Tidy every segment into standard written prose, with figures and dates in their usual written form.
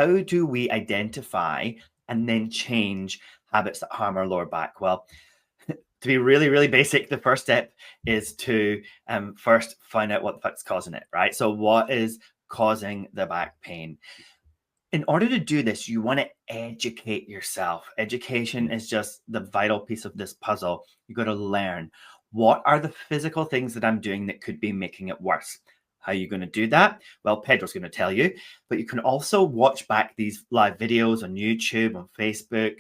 how do we identify and then change habits that harm our lower back? Well, to be really, really basic, the first step is to first find out what the fuck's causing it, right? So what is causing the back pain? In order to do this, you want to educate yourself. Education is just the vital piece of this puzzle. You got to learn, what are the physical things that I'm doing that could be making it worse? How are you going to do that? Well, Pedro's going to tell you, but you can also watch back these live videos on YouTube, on Facebook.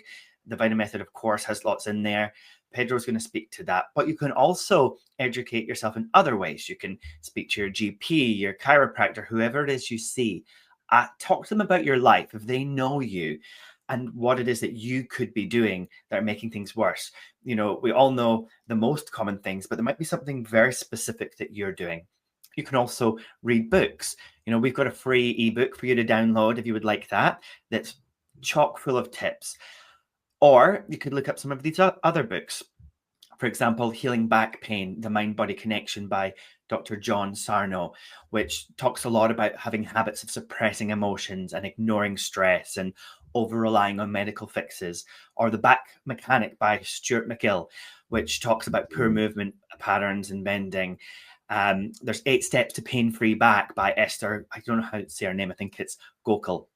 The Vita method, of course, has lots in there. Pedro's going to speak to that, but you can also educate yourself in other ways. You can speak to your GP, your chiropractor, whoever it is you see. Talk to them about your life if they know you and what it is that you could be doing that are making things worse. You know, we all know the most common things, but there might be something very specific that you're doing. You can also read books. You know, we've got a free ebook for you to download if you would like that, that's chock full of tips. Or you could look up some of these other books. For example, Healing Back Pain, The Mind-Body Connection by Dr. John Sarno, which talks a lot about having habits of suppressing emotions and ignoring stress and over-relying on medical fixes. Or The Back Mechanic by Stuart McGill, which talks about poor movement patterns and bending. There's 8 Steps to Pain-Free Back by Esther. I don't know how to say her name. I think it's Gokul.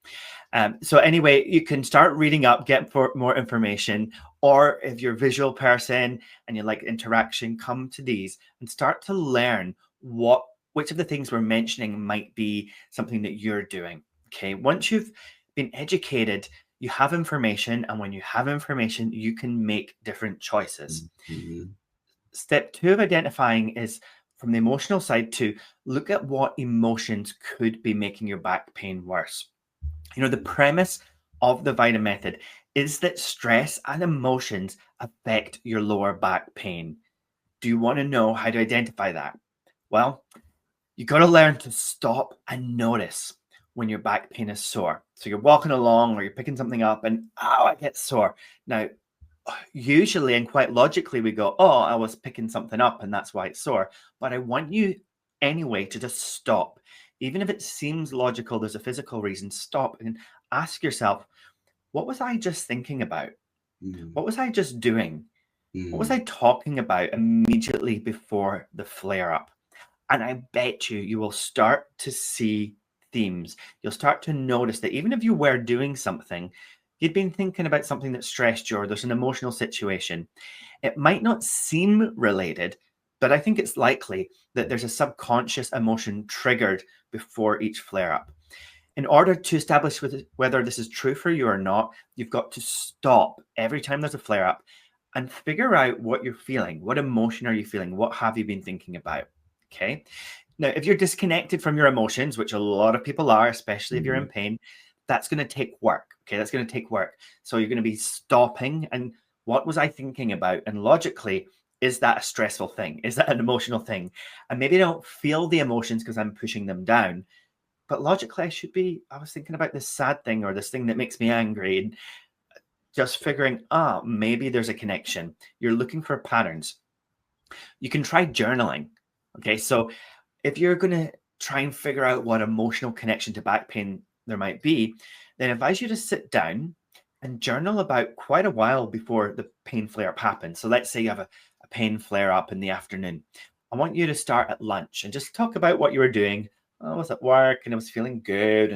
So anyway, you can start reading up, get more information, or if you're a visual person and you like interaction, come to these and start to learn which of the things we're mentioning might be something that you're doing. Okay, once you've been educated, you have information, and when you have information, you can make different choices. Step 2 of identifying is from the emotional side to look at what emotions could be making your back pain worse. You know, the premise of the Vita method is that stress and emotions affect your lower back pain. Do you want to know how to identify that? Well, you got to learn to stop and notice when your back pain is sore. So you're walking along or you're picking something up and, oh, I get sore. Now, usually and quite logically we go, oh, I was picking something up and that's why it's sore. But I want you anyway to just stop. Even if it seems logical, there's a physical reason, stop and ask yourself, what was I just thinking about? What was I just doing? What was I talking about immediately before the flare up? And I bet you will start to see themes. You'll start to notice that even if you were doing something, you'd been thinking about something that stressed you, or there's an emotional situation. It might not seem related, but I think it's likely that there's a subconscious emotion triggered before each flare-up. In order to establish whether this is true for you or not, you've got to stop every time there's a flare-up and figure out what you're feeling. What emotion are you feeling? What have you been thinking about? Okay. Now, if you're disconnected from your emotions, which a lot of people are, especially if you're in pain, that's going to take work. Okay, that's going to take work. So you're going to be stopping and what was I thinking about? And logically, is that a stressful thing? Is that an emotional thing? And maybe I don't feel the emotions because I'm pushing them down. But logically, I was thinking about this sad thing or this thing that makes me angry. And just figuring, maybe there's a connection. You're looking for patterns. You can try journaling. Okay, so if you're going to try and figure out what emotional connection to back pain there might be, then I advise you to sit down and journal about quite a while before the pain flare-up happens. So let's say you have a pain flare-up in the afternoon. I want you to start at lunch and just talk about what you were doing. I was at work and I was feeling good.